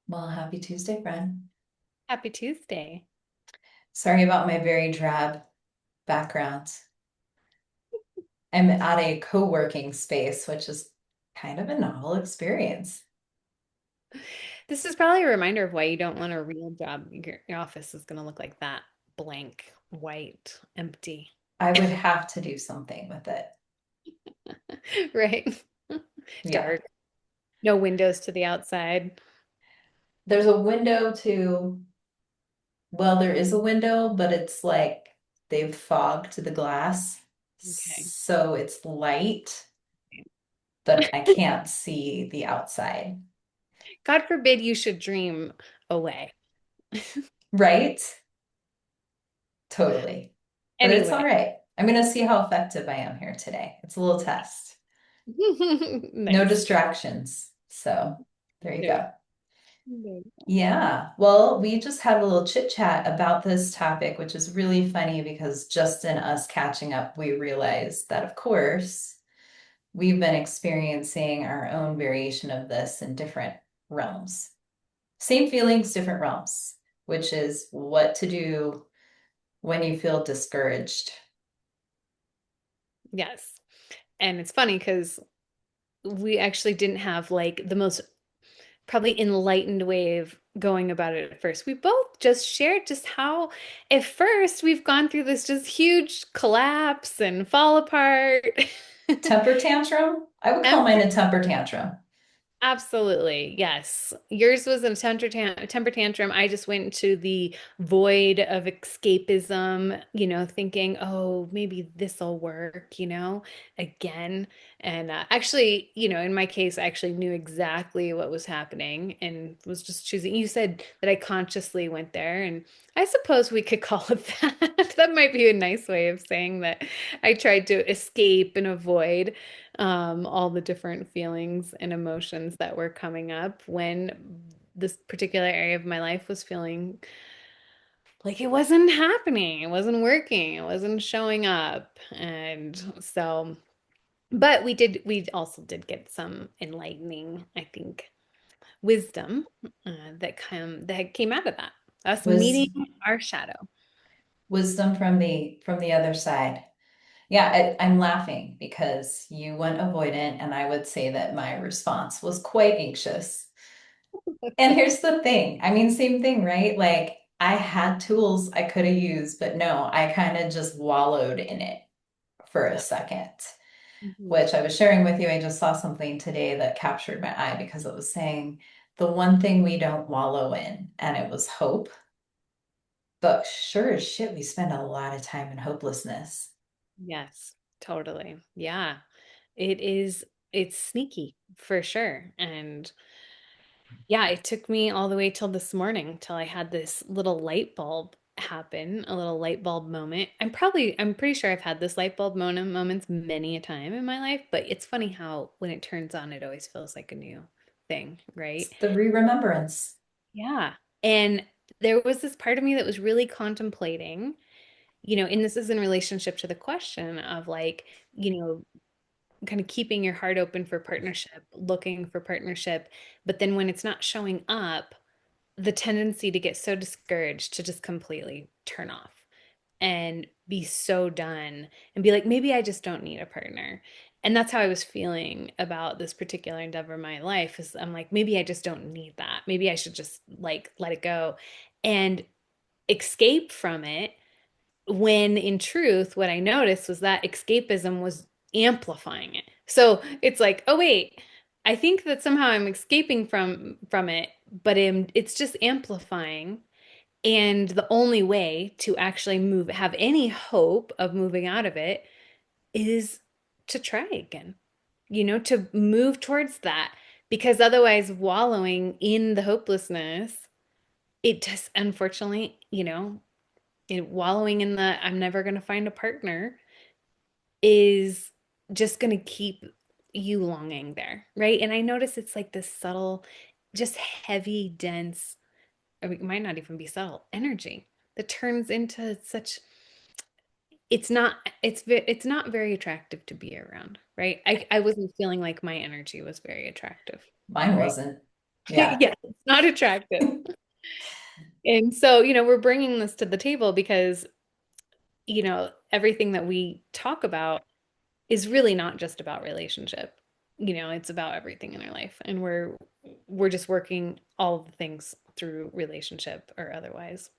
Well, happy Tuesday, friend. Happy Tuesday. Sorry about my very drab background. I'm at a co-working space, which is kind of a novel experience. This is probably a reminder of why you don't want a real job. Your office is going to look like that, blank, white, empty. I would have to do something with it. Right? Yeah. Dark. No windows to the outside. There's a window to, well, there is a window, but it's like they've fogged the glass. Okay. So it's light, but I can't see the outside. God forbid you should dream away. Right? Totally. But it's all Anyway. right. I'm going to see how effective I am here today. It's a little test. No Nice. distractions. So there you No. go. No. Yeah. Well, we just had a little chit chat about this topic, which is really funny because just in us catching up, we realized that, of course, we've been experiencing our own variation of this in different realms. Same feelings, different realms, which is what to do when you feel discouraged. Yes. And it's funny because we actually didn't have like the most probably enlightened way of going about it at first. We both just shared just how at first we've gone through this just huge collapse and fall apart. Temper tantrum? I would call mine a temper tantrum. Absolutely. Yes. Yours was a temper tantrum. I just went into the void of escapism, thinking, oh, maybe this'll work, again. And actually, in my case, I actually knew exactly what was happening and was just choosing. You said that I consciously went there, and I suppose we could call it that. That might be a nice way of saying that I tried to escape and avoid all the different feelings and emotions that were coming up when this particular area of my life was feeling like it wasn't happening, it wasn't working, it wasn't showing up. And so, but we also did get some enlightening, I think, wisdom that came out of that. Us meeting Was our shadow. wisdom from the other side. Yeah, I'm laughing because you went avoidant, and I would say that my response was quite anxious. And here's the thing. I mean, same thing, right? Like I had tools I could have used, but no, I kind of just wallowed in it for a Yeah. second, Mhm. which I was sharing with you. I just saw something today that captured my eye because it was saying the one thing we don't wallow in, and it was hope. But sure as shit, we spend a lot of time in hopelessness. Yes, totally. Yeah. It's sneaky for sure. And yeah, it took me all the way till this morning till I had this little light bulb happen, a little light bulb moment. I'm pretty sure I've had this light bulb moments many a time in my life, but it's funny how when it turns on, it always feels like a new thing, right? It's the remembrance. Yeah. And there was this part of me that was really contemplating, and this is in relationship to the question of like, you know, kind of keeping your heart open for partnership, looking for partnership, but then when it's not showing up, the tendency to get so discouraged to just completely turn off and be so done and be like, maybe I just don't need a partner. And that's how I was feeling about this particular endeavor in my life is I'm like, maybe I just don't need that. Maybe I should just like let it go and escape from it when in truth, what I noticed was that escapism was amplifying it. So it's like, oh wait, I think that somehow I'm escaping from it, but it's just amplifying. And the only way to actually have any hope of moving out of it is to try again, to move towards that. Because otherwise, wallowing in the hopelessness, it just unfortunately, wallowing in the I'm never going to find a partner is just going to keep you longing there, right? And I notice it's like this subtle, just heavy, dense, or it might not even be subtle energy that turns into such it's not very attractive to be around, right? I wasn't feeling like my energy was very attractive, Mine right? wasn't. Yeah. Yeah, it's not attractive. And so, we're bringing this to the table because, everything that we talk about is really not just about relationship. It's about everything in our life. And we're just working all of the things through relationship or otherwise.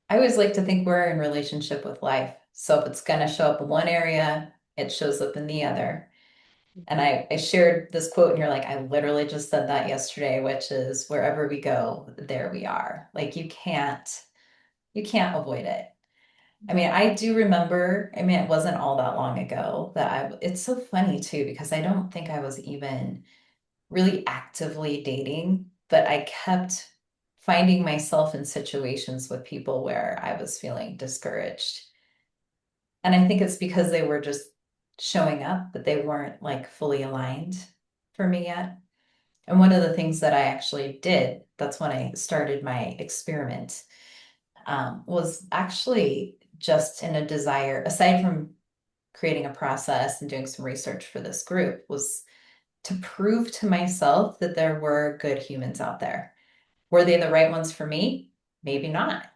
I always like to think we're in relationship with life. So if it's going to show up in one area, it shows up in the other. And I shared this quote, and you're like, I literally just said that yesterday, which is wherever we go, there we are. Like you can't avoid it. I mean, I do remember, I mean, it wasn't all that long ago that it's so funny too, because I don't think I was even really actively dating, but I kept finding myself in situations with people where I was feeling discouraged. And I think it's because they were just showing up, but they weren't like fully aligned for me yet. And one of the things that I actually did, that's when I started my experiment, was actually just in a desire, aside from creating a process and doing some research for this group, was to prove to myself that there were good humans out there. Were they the right ones for me? Maybe not.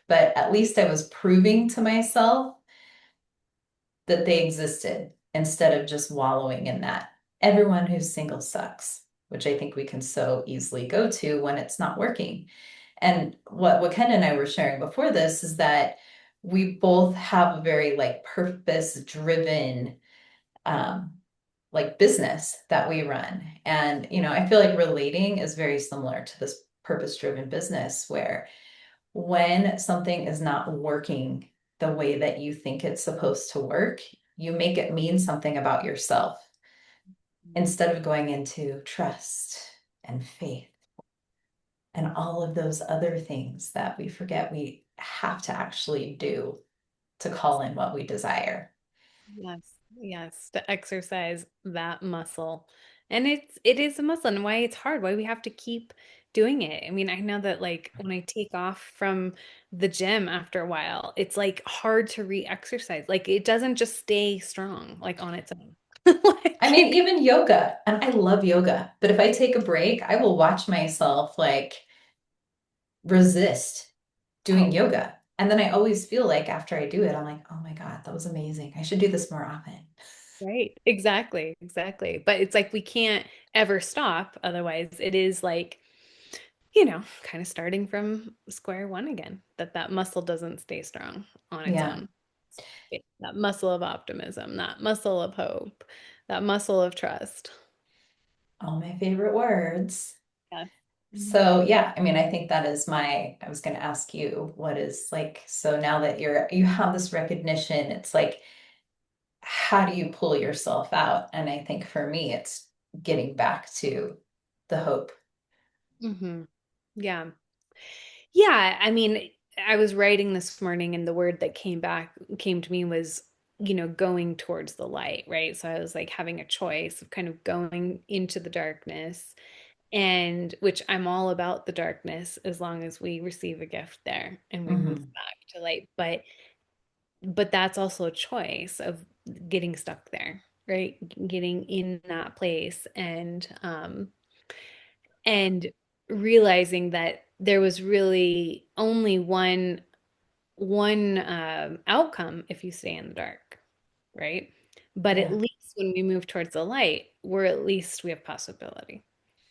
But at least I was proving to myself that they existed instead of just wallowing in that. Everyone who's single sucks, which I think we can so easily go to when it's not working. And what Ken and I were sharing before this is that we both have a very like purpose driven um, like business that we run. And, I feel like relating is very similar to this purpose driven business where when something is not working the way that you think it's supposed to work, you make it mean something about yourself instead of going into trust and faith and all of those other things that we forget we have to actually do to call in what we desire. Yes, yes, to exercise that muscle. And it is a muscle and why it's hard, why we have to keep doing it. I mean, I know that like when I take off from the gym after a while, it's like hard to re-exercise. Like it doesn't just stay strong like on its own. I Like mean, even yoga, and I love yoga, but if I take a break, I will watch myself like resist doing oh, yoga. And then I always feel like after I do it, I'm like, oh my God, that was amazing. I should do this more often. right. Exactly. Exactly. But it's like we can't ever stop. Otherwise, it is like, kind of starting from square one again, that muscle doesn't stay strong on its Yeah. own. That muscle of optimism, that muscle of hope, that muscle of trust. All my favorite words. Yes. So yeah, I mean, I think that is I was going to ask you what is like, so now that you have this recognition, it's like, how do you pull yourself out? And I think for me, it's getting back to the hope. Hmm. Yeah. Yeah. I mean, I was writing this morning and the word that came to me was, going towards the light, right? So I was like having a choice of kind of going into the darkness and which I'm all about the darkness as long as we receive a gift there and we move Hmm. back to light. But that's also a choice of getting stuck there, right? Getting in that place and realizing that there was really only one outcome if you stay in the dark, right? But at Yeah. least when we move towards the light, we have possibility,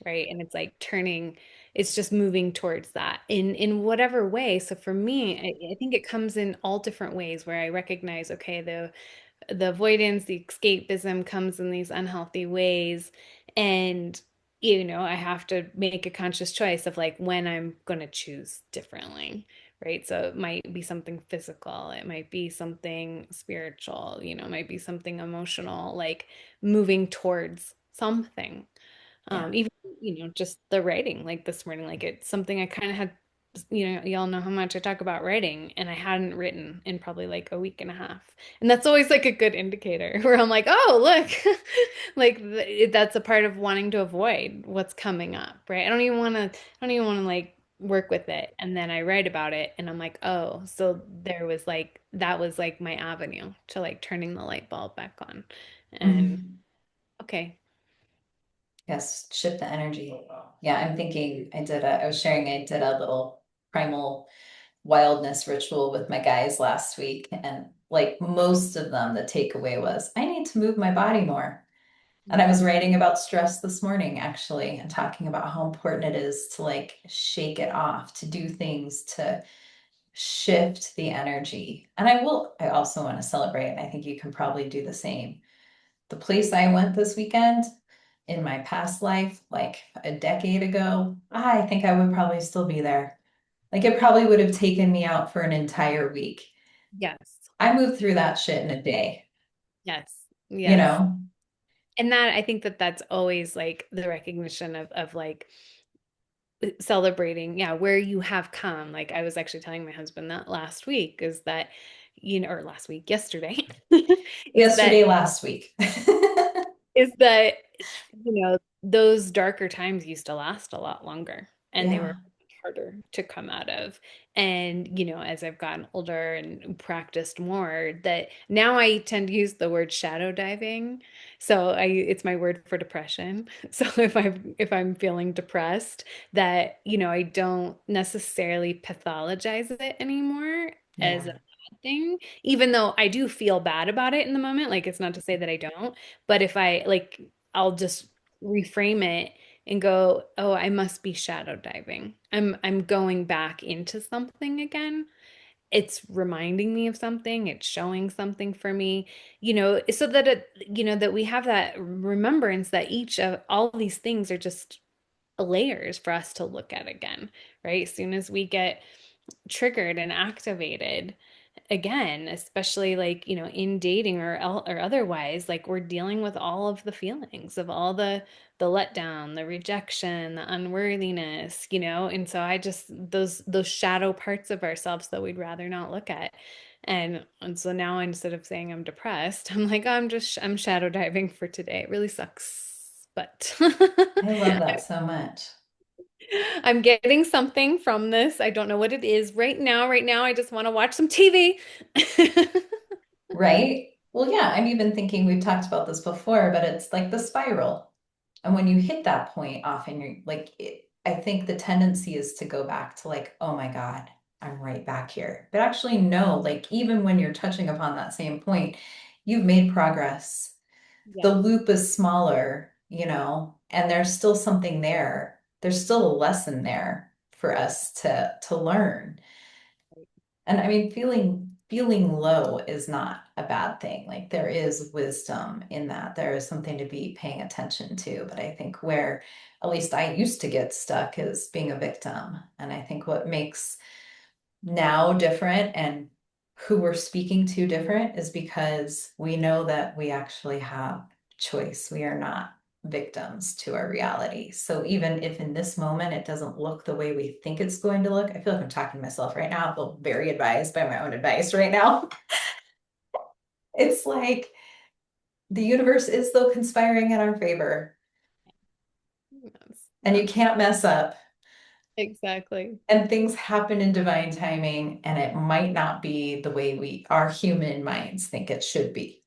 right? And it's like it's just moving towards that in whatever way. So for me, I think it comes in all different ways where I recognize, okay, the avoidance, the escapism comes in these unhealthy ways. And, I have to make a conscious choice of like when I'm going to choose differently, right? So it might be something physical, it might be something spiritual, it might be something emotional, like moving towards something. Yeah. Even, just the writing, like this morning, like it's something I kind of had, y'all know how much I talk about writing, and I hadn't written in probably like a week and a half. And that's always like a good indicator where I'm like, oh, look, like that's a part of wanting to avoid what's coming up, right? I don't even want to like work with it. And then I write about it and I'm like, oh, so that was like my avenue to like turning the light bulb back on. And Hmm. okay. Yes, shift the energy. Yeah, I'm thinking I was sharing, I did a little primal wildness ritual with my guys last week. And like most of them, the takeaway was, I need to move my body more. And I was Mm. writing about stress this morning, actually, and talking about how important it is to like shake it off, to do things to shift the energy. And I also want to celebrate, and I think you can probably do the same. The place I went this weekend in my past life, like a decade ago, I think I would probably still be there. Like it probably would have taken me out for an entire week. Yes. I moved through that shit in a day, Yes. you Yes. know? And that I think that that's always like the recognition of like celebrating, yeah, where you have come. Like I was actually telling my husband that last week is that, or last week, yesterday, is that Yesterday, last week. is that those darker times used to last a lot longer and they were Yeah. harder to come out of. And as I've gotten older and practiced more, that now I tend to use the word shadow diving. So I it's my word for depression. So if I'm feeling depressed, that I don't necessarily pathologize it anymore as a Yeah. bad thing, even though I do feel bad about it in the moment. Like it's not to say that I don't, but if I like, I'll just reframe it and go, "Oh, I must be shadow diving. I'm going back into something again. It's reminding me of something, it's showing something for me, so that that we have that remembrance that each of all these things are just layers for us to look at again, right? As soon as we get triggered and activated again, especially like, in dating or otherwise, like we're dealing with all of the feelings of all the letdown, the rejection, the unworthiness, and so I just those shadow parts of ourselves that we'd rather not look at. And so now instead of saying I'm depressed, I'm like, oh, I'm shadow diving for today. It really sucks, but I love that so much. I'm getting something from this. I don't know what it is right now. Right now, I just want to watch some TV. Right? Well, yeah, I'm even thinking we've talked about this before, but it's like the spiral. And when you hit that point, often you're like, I think the tendency is to go back to like, oh my God, I'm right back here. But actually, no, like even when you're touching upon that same point, you've made progress. The Yes. loop is smaller, and there's still something there. There's still a lesson there for us to learn. And I mean, feeling low is not a bad thing. Like there is wisdom in that. There is something to be paying attention to. But I think where at least I used to get stuck is being a victim. And I think what makes now different and who we're speaking to different is because we know that we actually have choice. We are not victims to our reality. So even if in this moment it doesn't look the way we think it's going to look, I feel like I'm talking to myself right now. I feel very advised by my own advice right now. It's like the universe is still conspiring in our favor Yes. and you Yes. can't mess up. Exactly. And things happen in divine timing, and it might not be the way our human minds think it should be.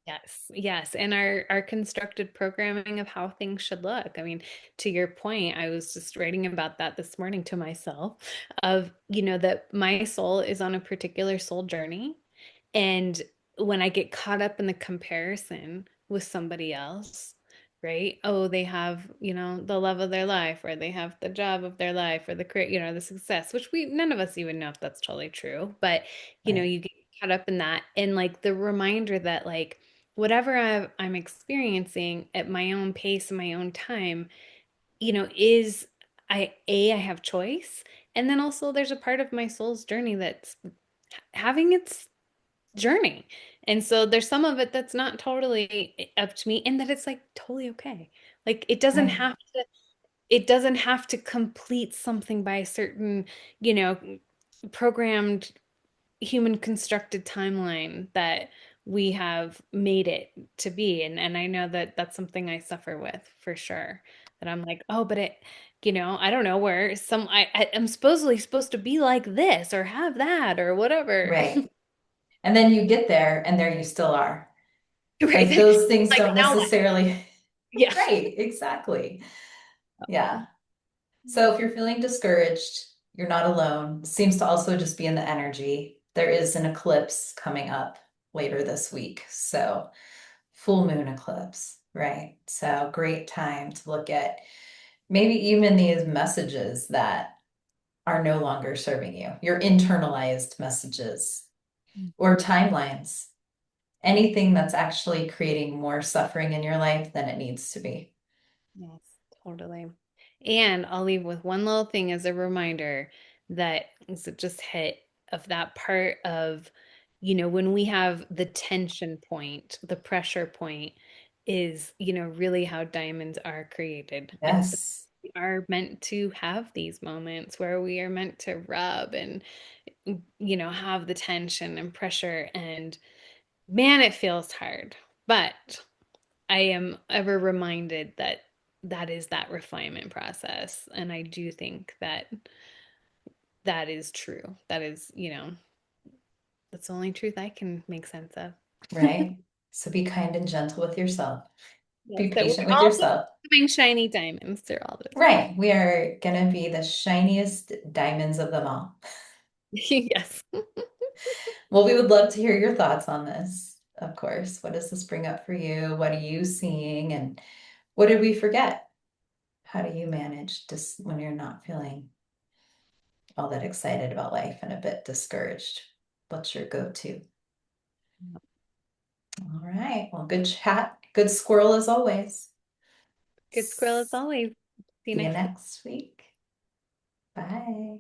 Yes, yes, and our constructed programming of how things should look. I mean, to your point, I was just writing about that this morning to myself of, that my soul is on a particular soul journey. And when I get caught up in the comparison with somebody else, right? Oh, they have, the love of their life, or they have the job of their life, or the career, the success, which we none of us even know if that's totally true. But, Right. you get caught up in that. And like the reminder that like whatever I'm experiencing at my own pace and my own time, is I have choice. And then also there's a part of my soul's journey that's having its journey. And so there's some of it that's not totally up to me and that it's like totally okay. Like Right. it doesn't have to complete something by a certain, you know, programmed human constructed timeline that we have made it to be. And I know that that's something I suffer with for sure. That I'm like, oh, but I don't know where I'm supposedly supposed to be like this or have that or whatever. Right. And then you get there and there you still are. Right. Like those things Like don't now what? necessarily, Yeah. Right, exactly. Yeah. So if you're feeling discouraged, you're not alone. It seems to also just be in the energy. There is an eclipse coming up later this week. So full moon eclipse, right? So great time to look at maybe even these messages that are no longer serving you, your internalized messages or timelines, anything that's actually creating more suffering in your life than it needs to be. Yes, totally. And I'll leave with one little thing as a reminder that is just hit of that part of, when we have the tension point, the pressure point is, really how diamonds are created. And so Yes, we are meant to have these moments where we are meant to rub and, have the tension and pressure. And man, it feels hard. But I am ever reminded that that is that refinement process. And I do think that that is true. That is, that's the only truth I can make sense of. right? So be kind and gentle with yourself. Yes, Be that we're patient with all just yourself. becoming shiny diamonds through all this. Right. We are going to be the shiniest diamonds of them all. Yes. Well, we would love to hear your thoughts on this, of course. What does this bring up for you? What are you seeing? And what did we forget? How do you manage just when you're not feeling all that excited about life and a bit discouraged? What's your go-to? All right. Well, good chat. Good squirrel as always. Good squirrel as always. See you See you next week. next week. Bye.